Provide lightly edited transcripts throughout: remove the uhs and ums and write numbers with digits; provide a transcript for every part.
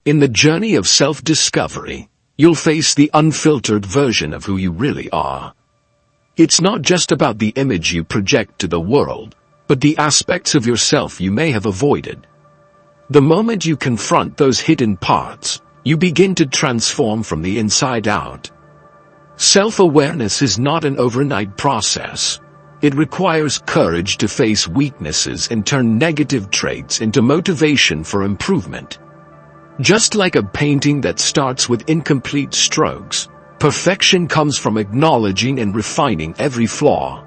In the journey of self-discovery, you'll face the unfiltered version of who you really are. It's not just about the image you project to the world, but the aspects of yourself you may have avoided. The moment you confront those hidden parts, you begin to transform from the inside out. Self-awareness is not an overnight process. It requires courage to face weaknesses and turn negative traits into motivation for improvement. Just like a painting that starts with incomplete strokes, perfection comes from acknowledging and refining every flaw.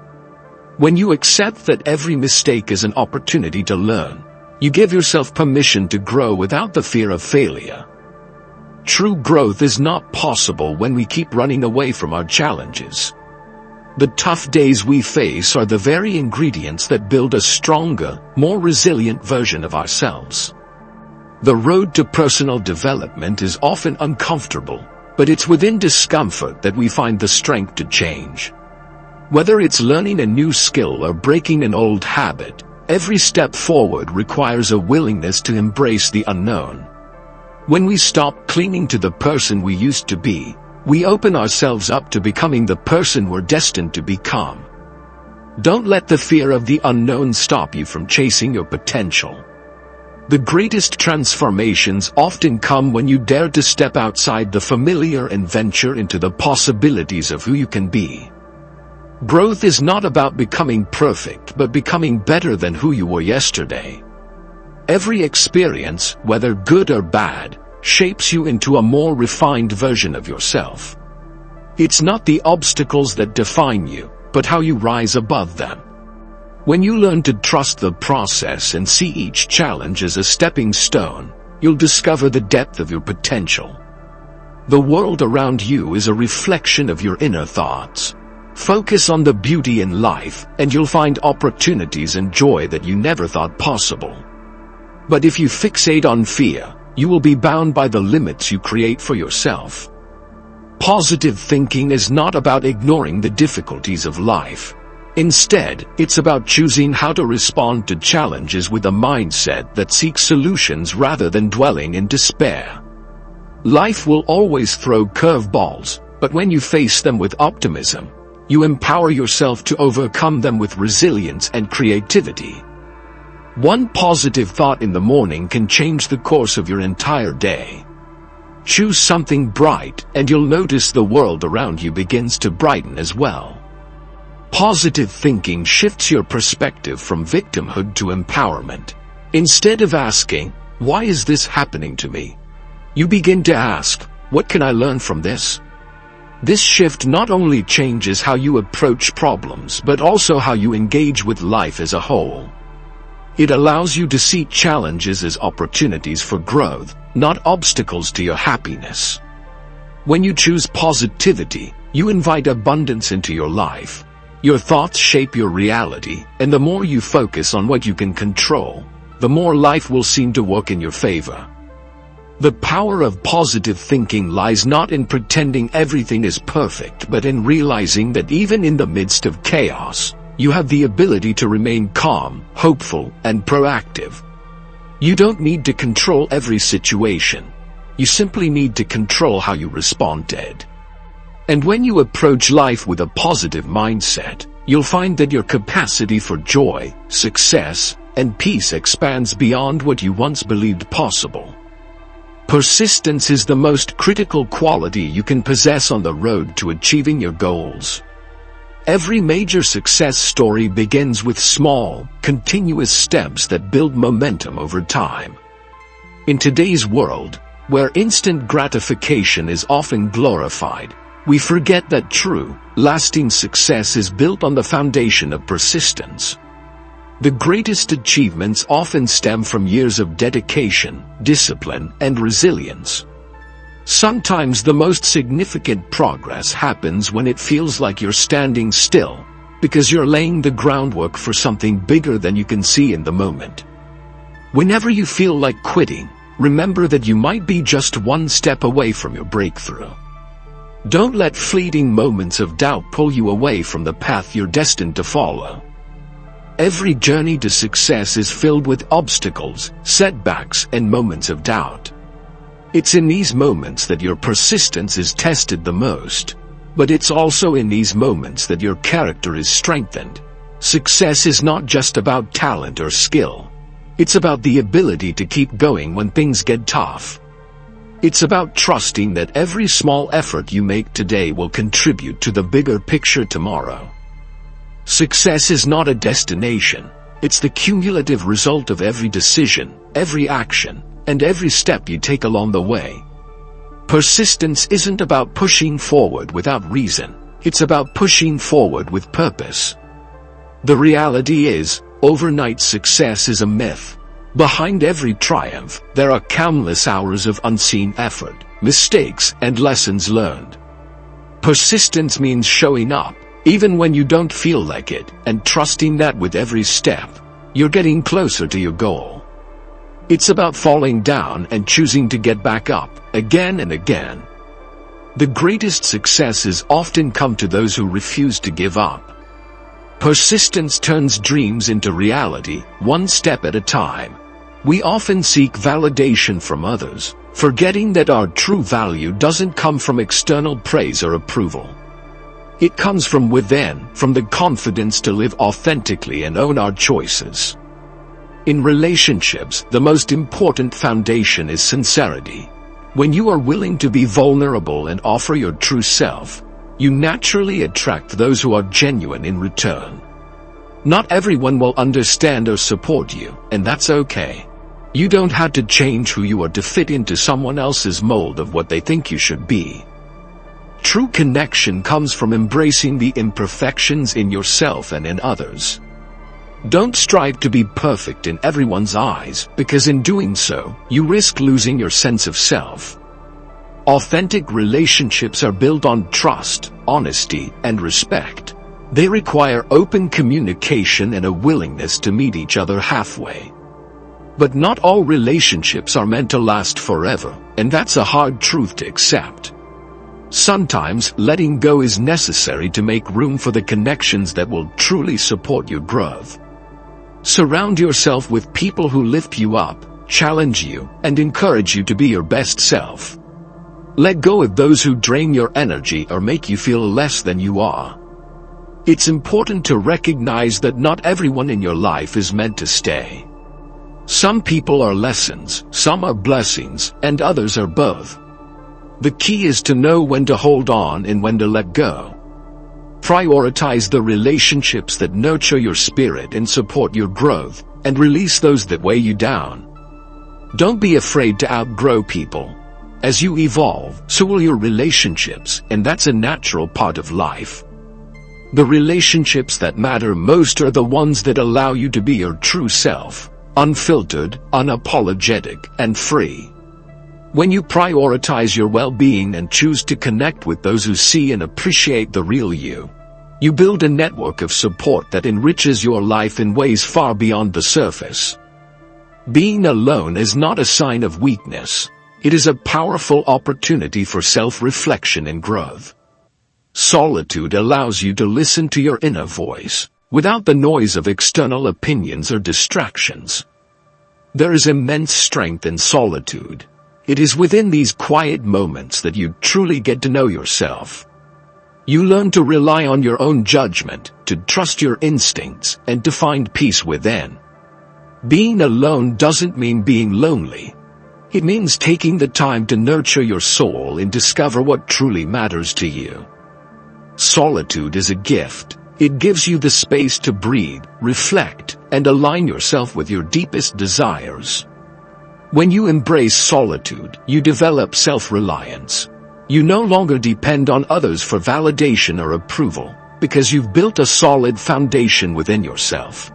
When you accept that every mistake is an opportunity to learn, you give yourself permission to grow without the fear of failure. True growth is not possible when we keep running away from our challenges. The tough days we face are the very ingredients that build a stronger, more resilient version of ourselves. The road to personal development is often uncomfortable, but it's within discomfort that we find the strength to change. Whether it's learning a new skill or breaking an old habit, every step forward requires a willingness to embrace the unknown. When we stop clinging to the person we used to be, we open ourselves up to becoming the person we're destined to become. Don't let the fear of the unknown stop you from chasing your potential. The greatest transformations often come when you dare to step outside the familiar and venture into the possibilities of who you can be. Growth is not about becoming perfect, but becoming better than who you were yesterday. Every experience, whether good or bad, shapes you into a more refined version of yourself. It's not the obstacles that define you, but how you rise above them. When you learn to trust the process and see each challenge as a stepping stone, you'll discover the depth of your potential. The world around you is a reflection of your inner thoughts. Focus on the beauty in life, and you'll find opportunities and joy that you never thought possible. But if you fixate on fear, you will be bound by the limits you create for yourself. Positive thinking is not about ignoring the difficulties of life. Instead, it's about choosing how to respond to challenges with a mindset that seeks solutions rather than dwelling in despair. Life will always throw curveballs, but when you face them with optimism, you empower yourself to overcome them with resilience and creativity. One positive thought in the morning can change the course of your entire day. Choose something bright, and you'll notice the world around you begins to brighten as well. Positive thinking shifts your perspective from victimhood to empowerment. Instead of asking, "Why is this happening to me?" you begin to ask, "What can I learn from this?" This shift not only changes how you approach problems, but also how you engage with life as a whole. It allows you to see challenges as opportunities for growth, not obstacles to your happiness. When you choose positivity, you invite abundance into your life. Your thoughts shape your reality, and the more you focus on what you can control, the more life will seem to work in your favor. The power of positive thinking lies not in pretending everything is perfect, but in realizing that even in the midst of chaos, you have the ability to remain calm, hopeful, and proactive. You don't need to control every situation. You simply need to control how you respond to it. And when you approach life with a positive mindset, you'll find that your capacity for joy, success, and peace expands beyond what you once believed possible. Persistence is the most critical quality you can possess on the road to achieving your goals. Every major success story begins with small, continuous steps that build momentum over time. In today's world, where instant gratification is often glorified, we forget that true, lasting success is built on the foundation of persistence. The greatest achievements often stem from years of dedication, discipline, and resilience. Sometimes the most significant progress happens when it feels like you're standing still, because you're laying the groundwork for something bigger than you can see in the moment. Whenever you feel like quitting, remember that you might be just one step away from your breakthrough. Don't let fleeting moments of doubt pull you away from the path you're destined to follow. Every journey to success is filled with obstacles, setbacks, and moments of doubt. It's in these moments that your persistence is tested the most. But it's also in these moments that your character is strengthened. Success is not just about talent or skill. It's about the ability to keep going when things get tough. It's about trusting that every small effort you make today will contribute to the bigger picture tomorrow. Success is not a destination. It's the cumulative result of every decision, every action, and every step you take along the way. Persistence isn't about pushing forward without reason. It's about pushing forward with purpose. The reality is, overnight success is a myth. Behind every triumph, there are countless hours of unseen effort, mistakes, and lessons learned. Persistence means showing up, even when you don't feel like it, and trusting that with every step, you're getting closer to your goal. It's about falling down and choosing to get back up, again and again. The greatest successes often come to those who refuse to give up. Persistence turns dreams into reality, one step at a time. We often seek validation from others, forgetting that our true value doesn't come from external praise or approval. It comes from within, from the confidence to live authentically and own our choices. In relationships, the most important foundation is sincerity. When you are willing to be vulnerable and offer your true self, you naturally attract those who are genuine in return. Not everyone will understand or support you, and that's okay. You don't have to change who you are to fit into someone else's mold of what they think you should be. True connection comes from embracing the imperfections in yourself and in others. Don't strive to be perfect in everyone's eyes, because in doing so, you risk losing your sense of self. Authentic relationships are built on trust, honesty, and respect. They require open communication and a willingness to meet each other halfway. But not all relationships are meant to last forever, and that's a hard truth to accept. Sometimes letting go is necessary to make room for the connections that will truly support your growth. Surround yourself with people who lift you up, challenge you, and encourage you to be your best self. Let go of those who drain your energy or make you feel less than you are. It's important to recognize that not everyone in your life is meant to stay. Some people are lessons, some are blessings, and others are both. The key is to know when to hold on and when to let go. Prioritize the relationships that nurture your spirit and support your growth, and release those that weigh you down. Don't be afraid to outgrow people. As you evolve, so will your relationships, and that's a natural part of life. The relationships that matter most are the ones that allow you to be your true self, unfiltered, unapologetic, and free. When you prioritize your well-being and choose to connect with those who see and appreciate the real you, you build a network of support that enriches your life in ways far beyond the surface. Being alone is not a sign of weakness. It is a powerful opportunity for self-reflection and growth. Solitude allows you to listen to your inner voice, without the noise of external opinions or distractions. There is immense strength in solitude. It is within these quiet moments that you truly get to know yourself. You learn to rely on your own judgment, to trust your instincts, and to find peace within. Being alone doesn't mean being lonely. It means taking the time to nurture your soul and discover what truly matters to you. Solitude is a gift. It gives you the space to breathe, reflect, and align yourself with your deepest desires. When you embrace solitude, you develop self-reliance. You no longer depend on others for validation or approval, because you've built a solid foundation within yourself.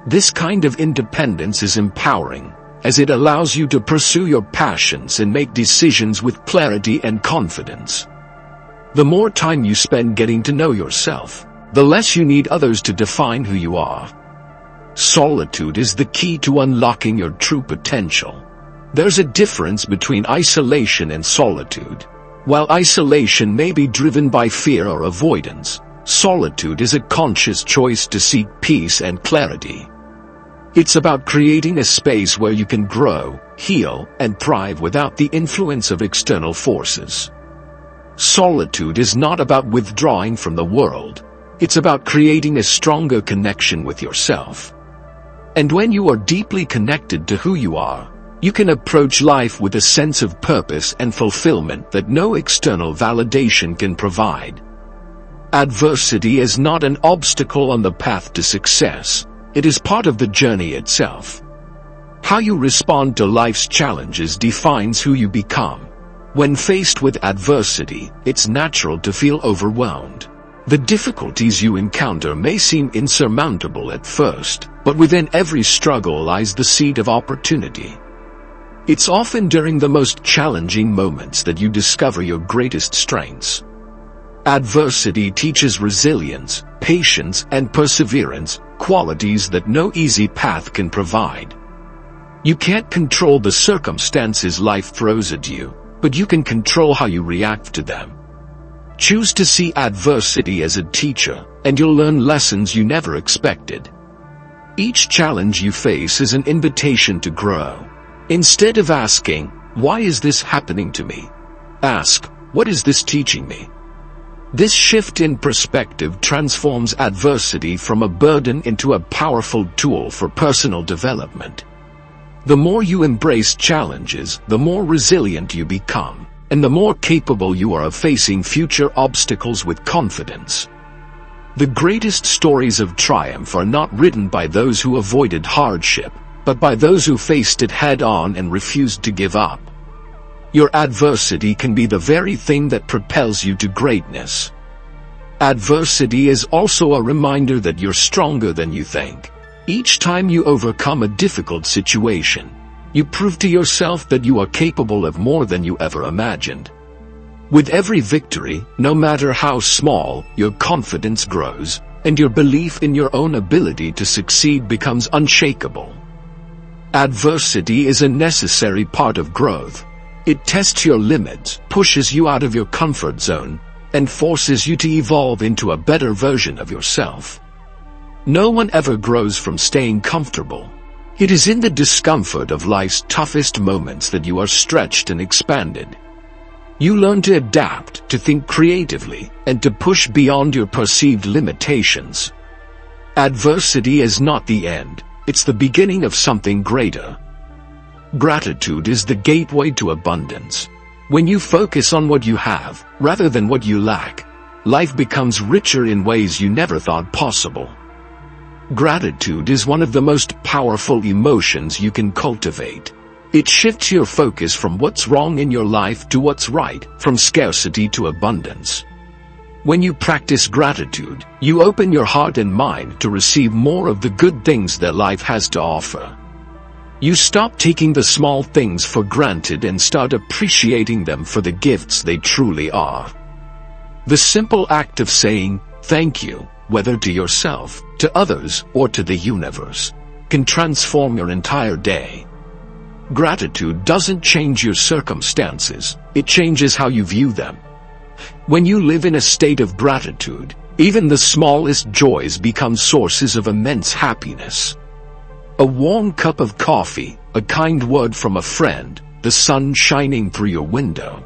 This kind of independence is empowering, as it allows you to pursue your passions and make decisions with clarity and confidence. The more time you spend getting to know yourself, the less you need others to define who you are. Solitude is the key to unlocking your true potential. There's a difference between isolation and solitude. While isolation may be driven by fear or avoidance, solitude is a conscious choice to seek peace and clarity. It's about creating a space where you can grow, heal, and thrive without the influence of external forces. Solitude is not about withdrawing from the world. It's about creating a stronger connection with yourself. And when you are deeply connected to who you are, you can approach life with a sense of purpose and fulfillment that no external validation can provide. Adversity is not an obstacle on the path to success. It is part of the journey itself. How you respond to life's challenges defines who you become. When faced with adversity, it's natural to feel overwhelmed. The difficulties you encounter may seem insurmountable at first, but within every struggle lies the seed of opportunity. It's often during the most challenging moments that you discover your greatest strengths. Adversity teaches resilience, patience, and perseverance, qualities that no easy path can provide. You can't control the circumstances life throws at you, but you can control how you react to them. Choose to see adversity as a teacher, and you'll learn lessons you never expected. Each challenge you face is an invitation to grow. Instead of asking, "Why is this happening to me?" ask, "What is this teaching me?" This shift in perspective transforms adversity from a burden into a powerful tool for personal development. The more you embrace challenges, the more resilient you become, and the more capable you are of facing future obstacles with confidence. The greatest stories of triumph are not written by those who avoided hardship, but by those who faced it head-on and refused to give up. Your adversity can be the very thing that propels you to greatness. Adversity is also a reminder that you're stronger than you think. Each time you overcome a difficult situation, you prove to yourself that you are capable of more than you ever imagined. With every victory, no matter how small, your confidence grows, and your belief in your own ability to succeed becomes unshakable. Adversity is a necessary part of growth. It tests your limits, pushes you out of your comfort zone, and forces you to evolve into a better version of yourself. No one ever grows from staying comfortable. It is in the discomfort of life's toughest moments that you are stretched and expanded. You learn to adapt, to think creatively, and to push beyond your perceived limitations. Adversity is not the end, it's the beginning of something greater. Gratitude is the gateway to abundance. When you focus on what you have, rather than what you lack, life becomes richer in ways you never thought possible. Gratitude is one of the most powerful emotions you can cultivate. It shifts your focus from what's wrong in your life to what's right, from scarcity to abundance. When you practice gratitude, you open your heart and mind to receive more of the good things that life has to offer. You stop taking the small things for granted and start appreciating them for the gifts they truly are. The simple act of saying, "Thank you," whether to yourself, to others, or to the universe, can transform your entire day. Gratitude doesn't change your circumstances, it changes how you view them. When you live in a state of gratitude, even the smallest joys become sources of immense happiness. A warm cup of coffee, a kind word from a friend, the sun shining through your window.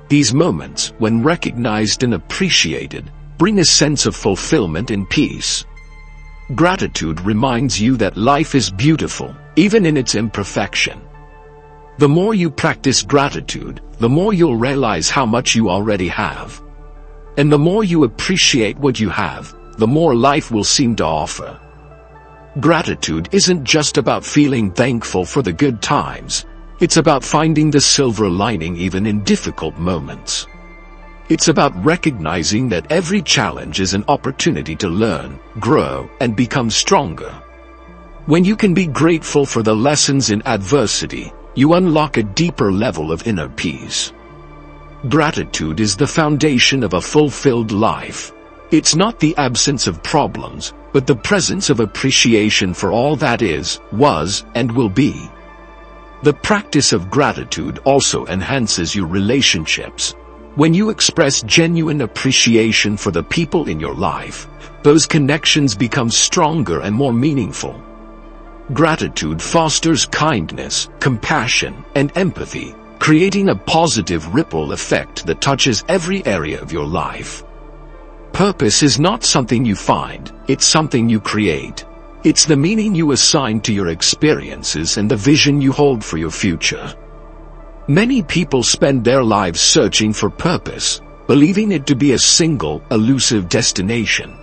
These moments, when recognized and appreciated, bring a sense of fulfillment and peace. Gratitude reminds you that life is beautiful, even in its imperfection. The more you practice gratitude, the more you'll realize how much you already have. And the more you appreciate what you have, the more life will seem to offer. Gratitude isn't just about feeling thankful for the good times. It's about finding the silver lining even in difficult moments. It's about recognizing that every challenge is an opportunity to learn, grow, and become stronger. When you can be grateful for the lessons in adversity, you unlock a deeper level of inner peace. Gratitude is the foundation of a fulfilled life. It's not the absence of problems, but the presence of appreciation for all that is, was, and will be. The practice of gratitude also enhances your relationships. When you express genuine appreciation for the people in your life, those connections become stronger and more meaningful. Gratitude fosters kindness, compassion, and empathy, creating a positive ripple effect that touches every area of your life. Purpose is not something you find, it's something you create. It's the meaning you assign to your experiences and the vision you hold for your future. Many people spend their lives searching for purpose, believing it to be a single, elusive destination.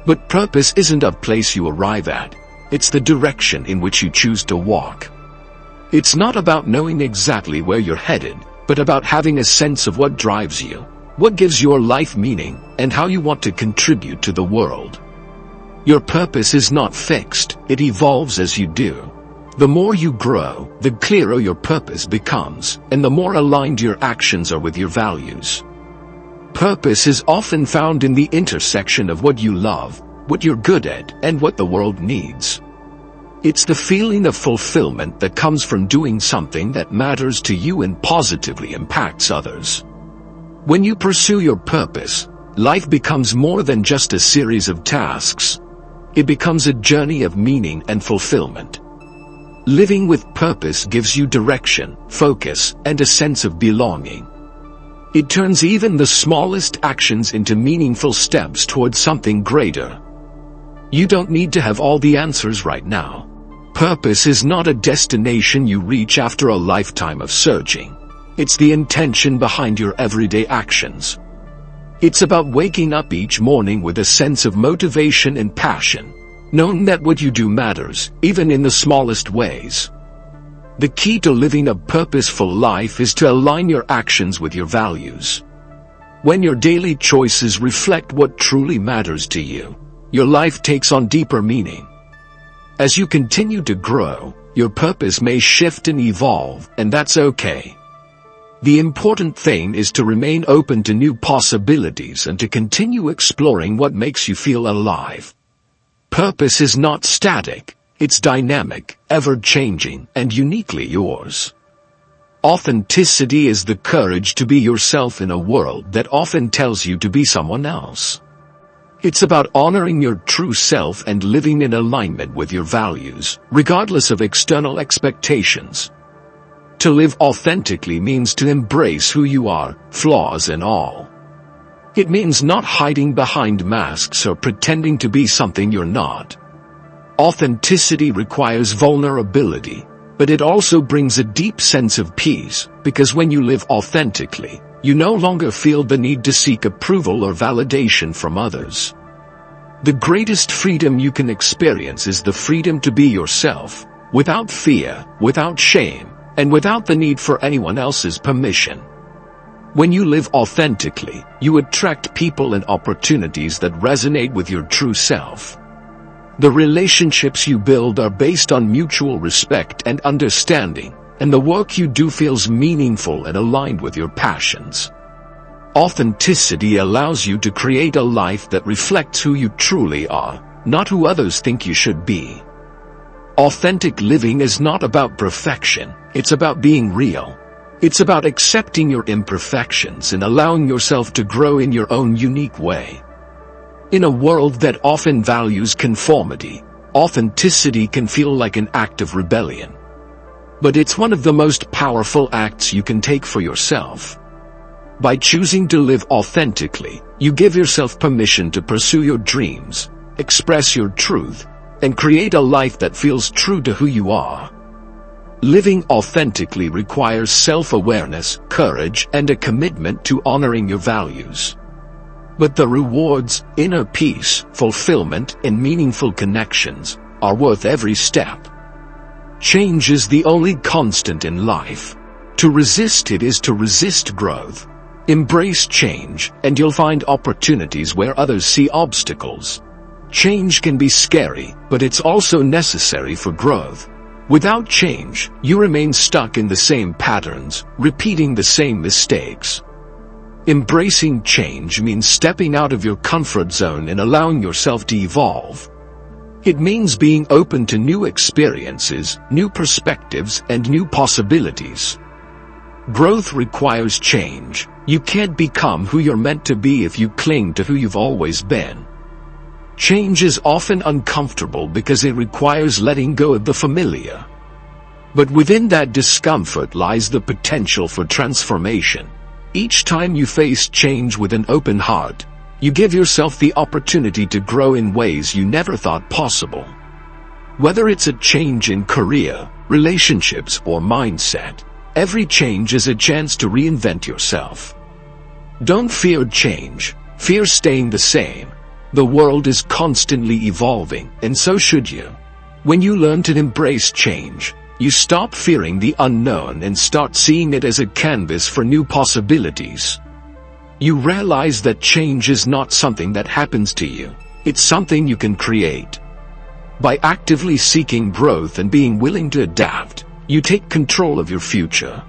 But purpose isn't a place you arrive at, it's the direction in which you choose to walk. It's not about knowing exactly where you're headed, but about having a sense of what drives you, what gives your life meaning, and how you want to contribute to the world. Your purpose is not fixed, it evolves as you do. The more you grow, the clearer your purpose becomes, and the more aligned your actions are with your values. Purpose is often found in the intersection of what you love, what you're good at, and what the world needs. It's the feeling of fulfillment that comes from doing something that matters to you and positively impacts others. When you pursue your purpose, life becomes more than just a series of tasks. It becomes a journey of meaning and fulfillment. Living with purpose gives you direction, focus, and a sense of belonging. It turns even the smallest actions into meaningful steps towards something greater. You don't need to have all the answers right now. Purpose is not a destination you reach after a lifetime of searching. It's the intention behind your everyday actions. It's about waking up each morning with a sense of motivation and passion, knowing that what you do matters, even in the smallest ways. The key to living a purposeful life is to align your actions with your values. When your daily choices reflect what truly matters to you, your life takes on deeper meaning. As you continue to grow, your purpose may shift and evolve, and that's okay. The important thing is to remain open to new possibilities and to continue exploring what makes you feel alive. Purpose is not static, it's dynamic, ever-changing, and uniquely yours. Authenticity is the courage to be yourself in a world that often tells you to be someone else. It's about honoring your true self and living in alignment with your values, regardless of external expectations. To live authentically means to embrace who you are, flaws and all. It means not hiding behind masks or pretending to be something you're not. Authenticity requires vulnerability, but it also brings a deep sense of peace, because when you live authentically, you no longer feel the need to seek approval or validation from others. The greatest freedom you can experience is the freedom to be yourself, without fear, without shame, and without the need for anyone else's permission. When you live authentically, you attract people and opportunities that resonate with your true self. The relationships you build are based on mutual respect and understanding, and the work you do feels meaningful and aligned with your passions. Authenticity allows you to create a life that reflects who you truly are, not who others think you should be. Authentic living is not about perfection, it's about being real. It's about accepting your imperfections and allowing yourself to grow in your own unique way. In a world that often values conformity, authenticity can feel like an act of rebellion. But it's one of the most powerful acts you can take for yourself. By choosing to live authentically, you give yourself permission to pursue your dreams, express your truth, and create a life that feels true to who you are. Living authentically requires self-awareness, courage, and a commitment to honoring your values. But the rewards, inner peace, fulfillment, and meaningful connections are worth every step. Change is the only constant in life. To resist it is to resist growth. Embrace change, and you'll find opportunities where others see obstacles. Change can be scary, but it's also necessary for growth. Without change, you remain stuck in the same patterns, repeating the same mistakes. Embracing change means stepping out of your comfort zone and allowing yourself to evolve. It means being open to new experiences, new perspectives, and new possibilities. Growth requires change. You can't become who you're meant to be if you cling to who you've always been. Change is often uncomfortable because it requires letting go of the familiar. But within that discomfort lies the potential for transformation. Each time you face change with an open heart, you give yourself the opportunity to grow in ways you never thought possible. Whether it's a change in career, relationships, or mindset, every change is a chance to reinvent yourself. Don't fear change, fear staying the same. The world is constantly evolving, and so should you. When you learn to embrace change, you stop fearing the unknown and start seeing it as a canvas for new possibilities. You realize that change is not something that happens to you, it's something you can create. By actively seeking growth and being willing to adapt, you take control of your future.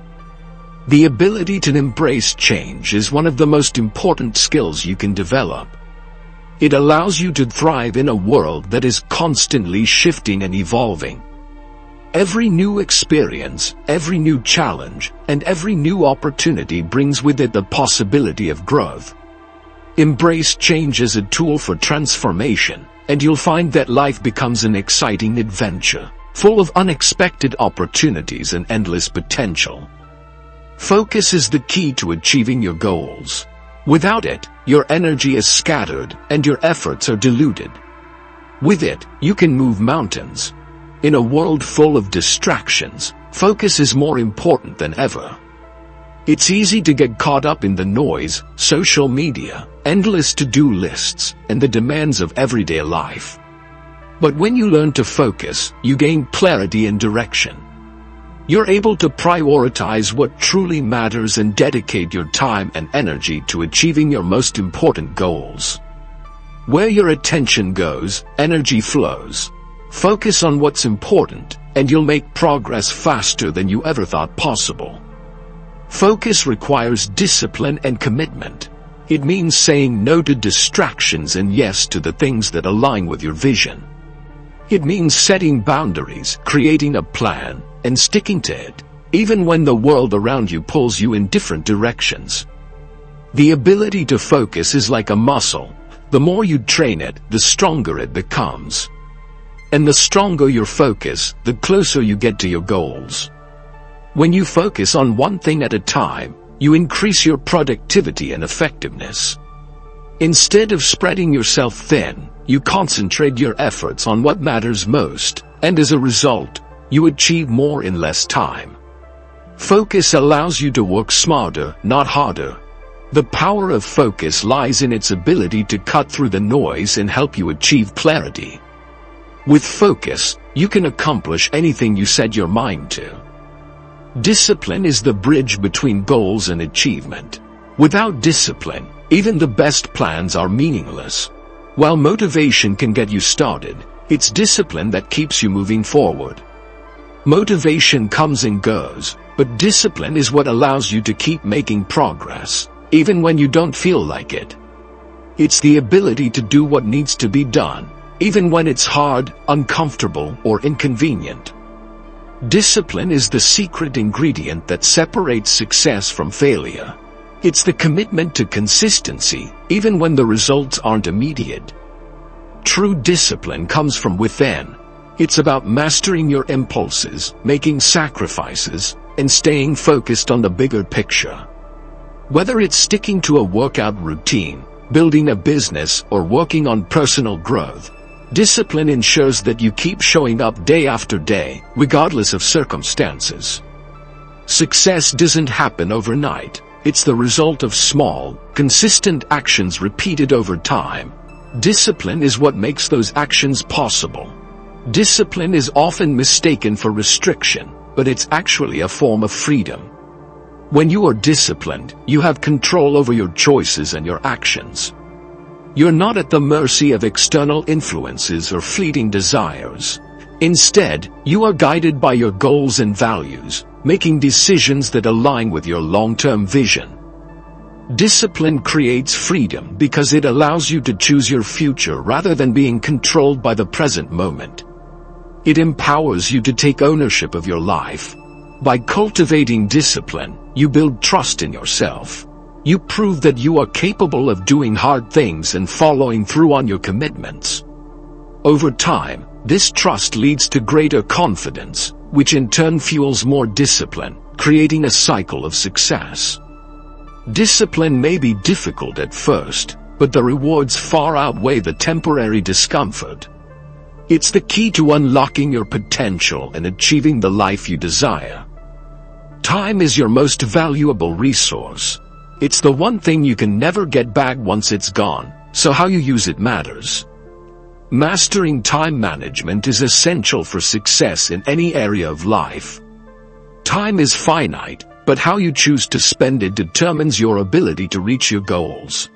The ability to embrace change is one of the most important skills you can develop. It allows you to thrive in a world that is constantly shifting and evolving. Every new experience, every new challenge, and every new opportunity brings with it the possibility of growth. Embrace change as a tool for transformation, and you'll find that life becomes an exciting adventure, full of unexpected opportunities and endless potential. Focus is the key to achieving your goals. Without it, your energy is scattered and your efforts are diluted. With it, you can move mountains. In a world full of distractions, focus is more important than ever. It's easy to get caught up in the noise, social media, endless to-do lists, and the demands of everyday life. But when you learn to focus, you gain clarity and direction. You're able to prioritize what truly matters and dedicate your time and energy to achieving your most important goals. Where your attention goes, energy flows. Focus on what's important, and you'll make progress faster than you ever thought possible. Focus requires discipline and commitment. It means saying no to distractions and yes to the things that align with your vision. It means setting boundaries, creating a plan, and sticking to it, even when the world around you pulls you in different directions. The ability to focus is like a muscle. The more you train it, the stronger it becomes. And the stronger your focus, the closer you get to your goals. When you focus on one thing at a time, you increase your productivity and effectiveness. Instead of spreading yourself thin, you concentrate your efforts on what matters most, and as a result, you achieve more in less time. Focus allows you to work smarter, not harder. The power of focus lies in its ability to cut through the noise and help you achieve clarity. With focus, you can accomplish anything you set your mind to. Discipline is the bridge between goals and achievement. Without discipline, even the best plans are meaningless. While motivation can get you started, it's discipline that keeps you moving forward. Motivation comes and goes, but discipline is what allows you to keep making progress, even when you don't feel like it. It's the ability to do what needs to be done, even when it's hard, uncomfortable, or inconvenient. Discipline is the secret ingredient that separates success from failure. It's the commitment to consistency, even when the results aren't immediate. True discipline comes from within. It's about mastering your impulses, making sacrifices, and staying focused on the bigger picture. Whether it's sticking to a workout routine, building a business, or working on personal growth, discipline ensures that you keep showing up day after day, regardless of circumstances. Success doesn't happen overnight. It's the result of small, consistent actions repeated over time. Discipline is what makes those actions possible. Discipline is often mistaken for restriction, but it's actually a form of freedom. When you are disciplined, you have control over your choices and your actions. You're not at the mercy of external influences or fleeting desires. Instead, you are guided by your goals and values, making decisions that align with your long-term vision. Discipline creates freedom because it allows you to choose your future rather than being controlled by the present moment. It empowers you to take ownership of your life. By cultivating discipline, you build trust in yourself. You prove that you are capable of doing hard things and following through on your commitments. Over time, this trust leads to greater confidence, which in turn fuels more discipline, creating a cycle of success. Discipline may be difficult at first, but the rewards far outweigh the temporary discomfort. It's the key to unlocking your potential and achieving the life you desire. Time is your most valuable resource. It's the one thing you can never get back once it's gone, so how you use it matters. Mastering time management is essential for success in any area of life. Time is finite, but how you choose to spend it determines your ability to reach your goals.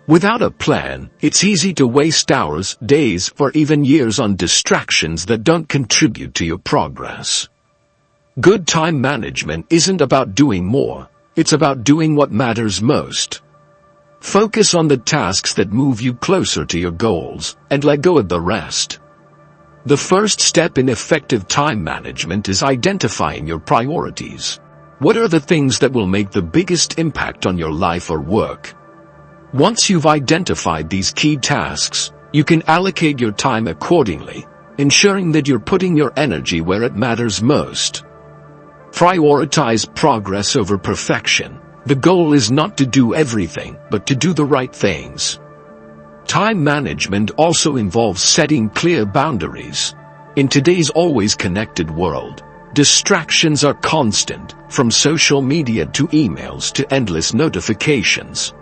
Without a plan, it's easy to waste hours, days, or even years on distractions that don't contribute to your progress. Good time management isn't about doing more, it's about doing what matters most. Focus on the tasks that move you closer to your goals, and let go of the rest. The first step in effective time management is identifying your priorities. What are the things that will make the biggest impact on your life or work? Once you've identified these key tasks, you can allocate your time accordingly, ensuring that you're putting your energy where it matters most. Prioritize progress over perfection. The goal is not to do everything, but to do the right things. Time management also involves setting clear boundaries. In today's always connected world, distractions are constant, from social media to emails to endless notifications.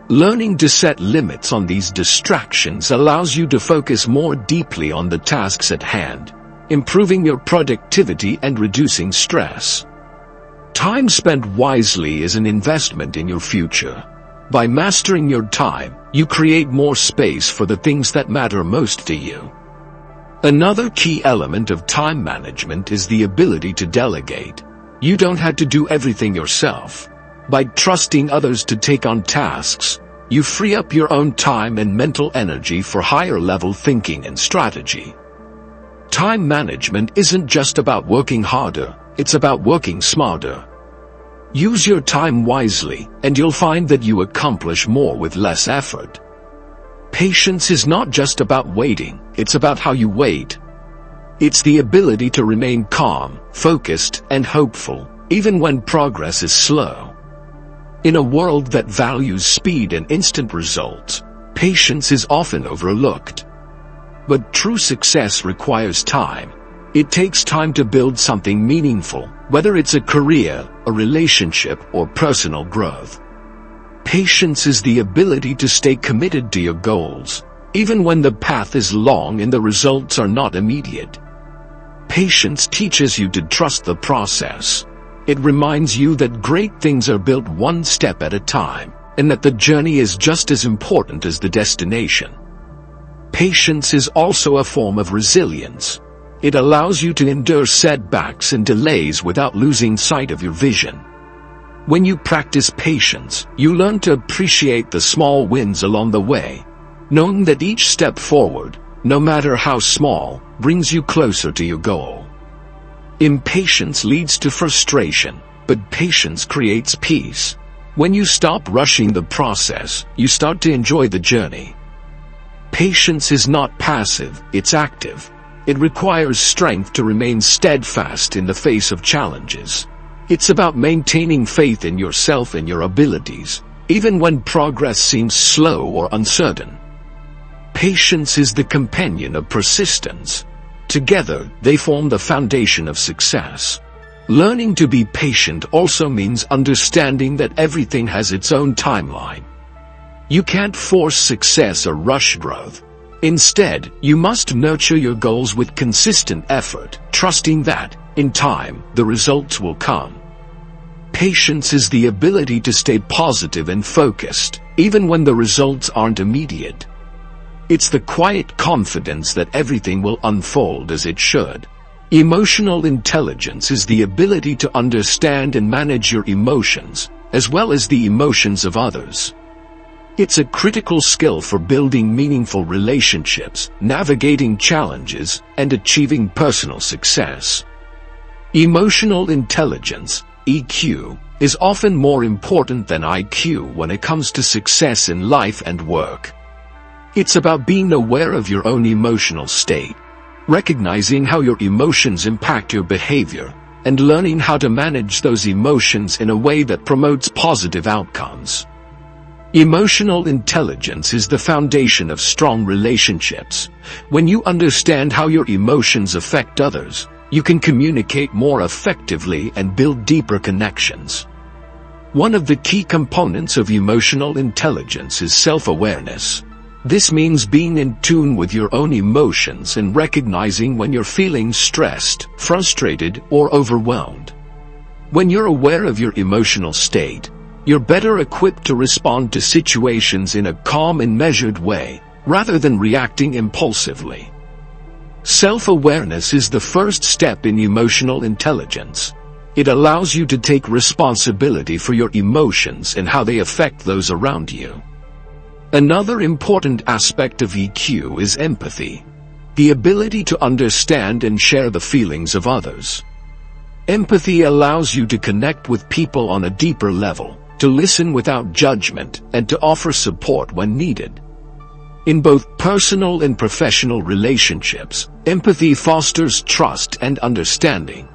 Learning to set limits on these distractions allows you to focus more deeply on the tasks at hand, improving your productivity and reducing stress. Time spent wisely is an investment in your future. By mastering your time, you create more space for the things that matter most to you. Another key element of time management is the ability to delegate. You don't have to do everything yourself. By trusting others to take on tasks, you free up your own time and mental energy for higher-level thinking and strategy. Time management isn't just about working harder, it's about working smarter. Use your time wisely, and you'll find that you accomplish more with less effort. Patience is not just about waiting, it's about how you wait. It's the ability to remain calm, focused, and hopeful, even when progress is slow. In a world that values speed and instant results, patience is often overlooked. But true success requires time. It takes time to build something meaningful, whether it's a career, a relationship, or personal growth. Patience is the ability to stay committed to your goals, even when the path is long and the results are not immediate. Patience teaches you to trust the process. It reminds you that great things are built one step at a time, and that the journey is just as important as the destination. Patience is also a form of resilience. It allows you to endure setbacks and delays without losing sight of your vision. When you practice patience, you learn to appreciate the small wins along the way, knowing that each step forward, no matter how small, brings you closer to your goal. Impatience leads to frustration, but patience creates peace. When you stop rushing the process, you start to enjoy the journey. Patience is not passive, it's active. It requires strength to remain steadfast in the face of challenges. It's about maintaining faith in yourself and your abilities, even when progress seems slow or uncertain. Patience is the companion of persistence. Together, they form the foundation of success. Learning to be patient also means understanding that everything has its own timeline. You can't force success or rush growth. Instead, you must nurture your goals with consistent effort, trusting that, in time, the results will come. Patience is the ability to stay positive and focused, even when the results aren't immediate. It's the quiet confidence that everything will unfold as it should. Emotional intelligence is the ability to understand and manage your emotions, as well as the emotions of others. It's a critical skill for building meaningful relationships, navigating challenges, and achieving personal success. Emotional intelligence, EQ, is often more important than IQ when it comes to success in life and work. It's about being aware of your own emotional state, recognizing how your emotions impact your behavior, and learning how to manage those emotions in a way that promotes positive outcomes. Emotional intelligence is the foundation of strong relationships. When you understand how your emotions affect others, you can communicate more effectively and build deeper connections. One of the key components of emotional intelligence is self-awareness. This means being in tune with your own emotions and recognizing when you're feeling stressed, frustrated, or overwhelmed. When you're aware of your emotional state, you're better equipped to respond to situations in a calm and measured way, rather than reacting impulsively. Self-awareness is the first step in emotional intelligence. It allows you to take responsibility for your emotions and how they affect those around you. Another important aspect of EQ is empathy, the ability to understand and share the feelings of others. Empathy allows you to connect with people on a deeper level, to listen without judgment, and to offer support when needed. In both personal and professional relationships, empathy fosters trust and understanding.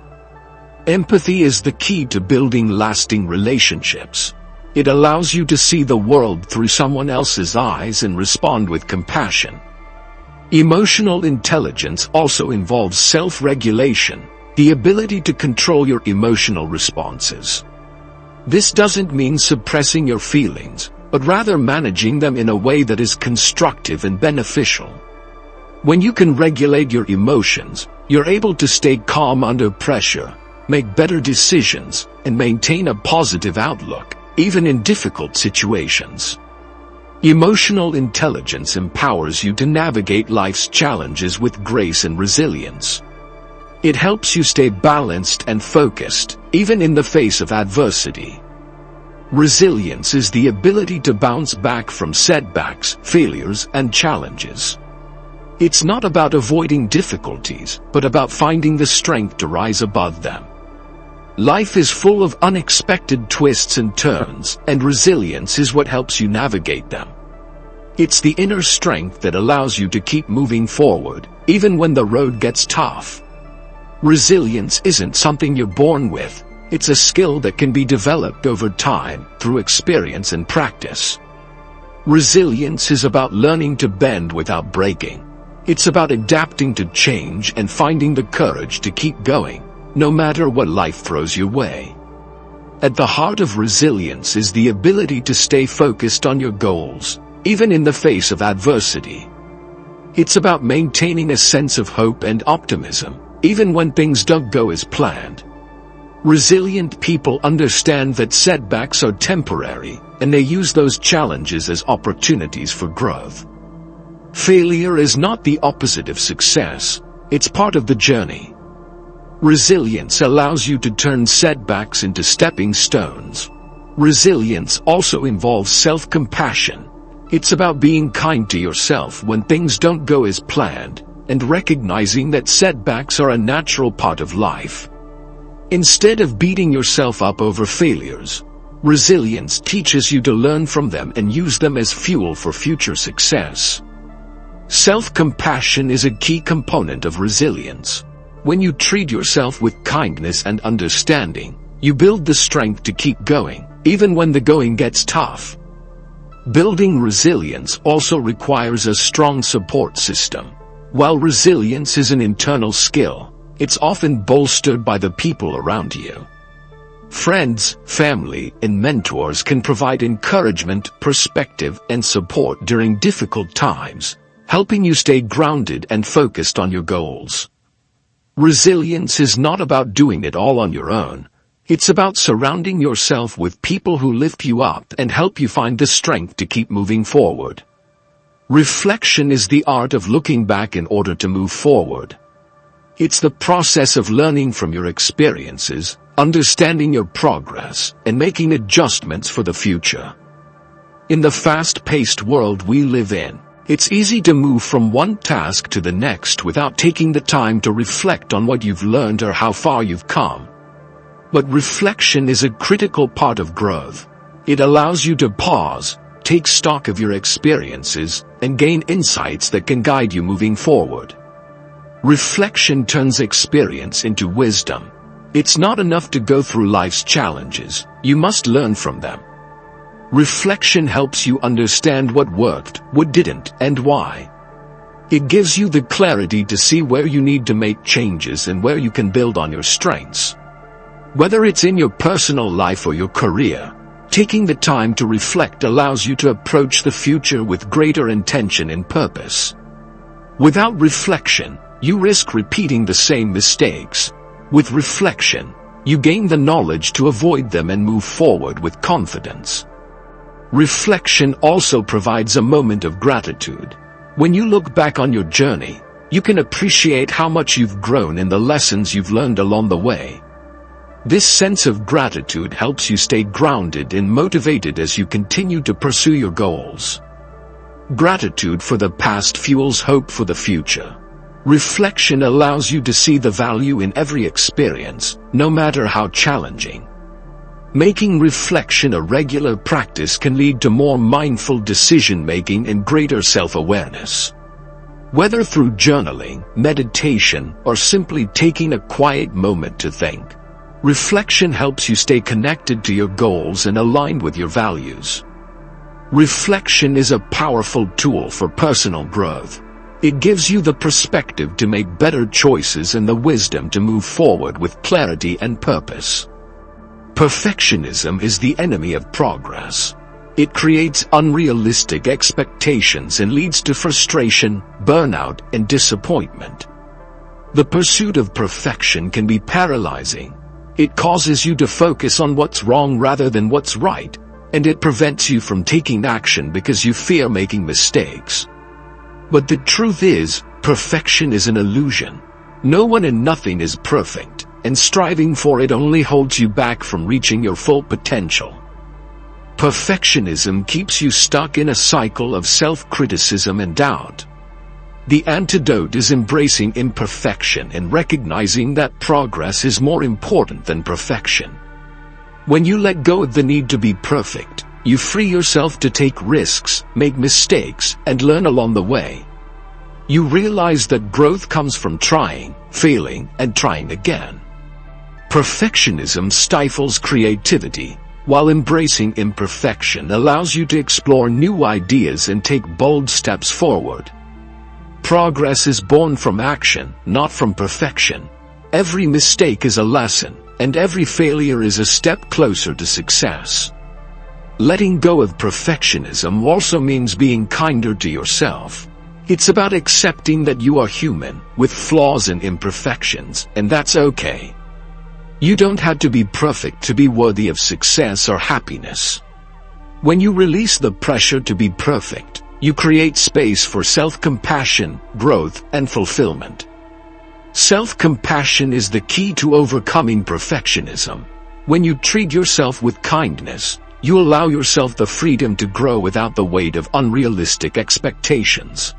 Empathy is the key to building lasting relationships. It allows you to see the world through someone else's eyes and respond with compassion. Emotional intelligence also involves self-regulation, the ability to control your emotional responses. This doesn't mean suppressing your feelings, but rather managing them in a way that is constructive and beneficial. When you can regulate your emotions, you're able to stay calm under pressure, make better decisions, and maintain a positive outlook, even in difficult situations. Emotional intelligence empowers you to navigate life's challenges with grace and resilience. It helps you stay balanced and focused, even in the face of adversity. Resilience is the ability to bounce back from setbacks, failures, and challenges. It's not about avoiding difficulties, but about finding the strength to rise above them. Life is full of unexpected twists and turns, and resilience is what helps you navigate them. It's the inner strength that allows you to keep moving forward, even when the road gets tough. Resilience isn't something you're born with. It's a skill that can be developed over time, through experience and practice. Resilience is about learning to bend without breaking. It's about adapting to change and finding the courage to keep going, no matter what life throws your way. At the heart of resilience is the ability to stay focused on your goals, even in the face of adversity. It's about maintaining a sense of hope and optimism, even when things don't go as planned. Resilient people understand that setbacks are temporary, and they use those challenges as opportunities for growth. Failure is not the opposite of success, it's part of the journey. Resilience allows you to turn setbacks into stepping stones. Resilience also involves self-compassion. It's about being kind to yourself when things don't go as planned, and recognizing that setbacks are a natural part of life. Instead of beating yourself up over failures, resilience teaches you to learn from them and use them as fuel for future success. Self-compassion is a key component of resilience. When you treat yourself with kindness and understanding, you build the strength to keep going, even when the going gets tough. Building resilience also requires a strong support system. While resilience is an internal skill, it's often bolstered by the people around you. Friends, family, and mentors can provide encouragement, perspective, and support during difficult times, helping you stay grounded and focused on your goals. Resilience is not about doing it all on your own. It's about surrounding yourself with people who lift you up and help you find the strength to keep moving forward. Reflection is the art of looking back in order to move forward. It's the process of learning from your experiences, understanding your progress, and making adjustments for the future. In the fast-paced world we live in, it's easy to move from one task to the next without taking the time to reflect on what you've learned or how far you've come. But reflection is a critical part of growth. It allows you to pause, take stock of your experiences, and gain insights that can guide you moving forward. Reflection turns experience into wisdom. It's not enough to go through life's challenges, you must learn from them. Reflection helps you understand what worked, what didn't, and why. It gives you the clarity to see where you need to make changes and where you can build on your strengths. Whether it's in your personal life or your career, taking the time to reflect allows you to approach the future with greater intention and purpose. Without reflection, you risk repeating the same mistakes. With reflection, you gain the knowledge to avoid them and move forward with confidence. Reflection also provides a moment of gratitude. When you look back on your journey, you can appreciate how much you've grown and the lessons you've learned along the way. This sense of gratitude helps you stay grounded and motivated as you continue to pursue your goals. Gratitude for the past fuels hope for the future. Reflection allows you to see the value in every experience, no matter how challenging. Making reflection a regular practice can lead to more mindful decision-making and greater self-awareness. Whether through journaling, meditation, or simply taking a quiet moment to think, reflection helps you stay connected to your goals and aligned with your values. Reflection is a powerful tool for personal growth. It gives you the perspective to make better choices and the wisdom to move forward with clarity and purpose. Perfectionism is the enemy of progress. It creates unrealistic expectations and leads to frustration, burnout, and disappointment. The pursuit of perfection can be paralyzing. It causes you to focus on what's wrong rather than what's right, and it prevents you from taking action because you fear making mistakes. But the truth is, perfection is an illusion. No one and nothing is perfect, and striving for it only holds you back from reaching your full potential. Perfectionism keeps you stuck in a cycle of self-criticism and doubt. The antidote is embracing imperfection and recognizing that progress is more important than perfection. When you let go of the need to be perfect, you free yourself to take risks, make mistakes, and learn along the way. You realize that growth comes from trying, failing, and trying again. Perfectionism stifles creativity, while embracing imperfection allows you to explore new ideas and take bold steps forward. Progress is born from action, not from perfection. Every mistake is a lesson, and every failure is a step closer to success. Letting go of perfectionism also means being kinder to yourself. It's about accepting that you are human, with flaws and imperfections, and that's okay. You don't have to be perfect to be worthy of success or happiness. When you release the pressure to be perfect, you create space for self-compassion, growth, and fulfillment. Self-compassion is the key to overcoming perfectionism. When you treat yourself with kindness, you allow yourself the freedom to grow without the weight of unrealistic expectations.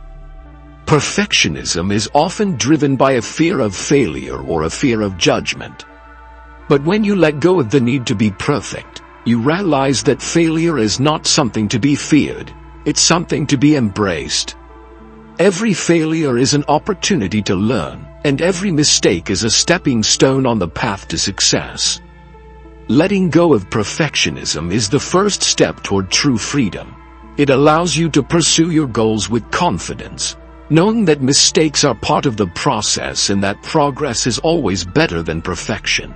Perfectionism is often driven by a fear of failure or a fear of judgment. But when you let go of the need to be perfect, you realize that failure is not something to be feared, it's something to be embraced. Every failure is an opportunity to learn, and every mistake is a stepping stone on the path to success. Letting go of perfectionism is the first step toward true freedom. It allows you to pursue your goals with confidence, knowing that mistakes are part of the process and that progress is always better than perfection.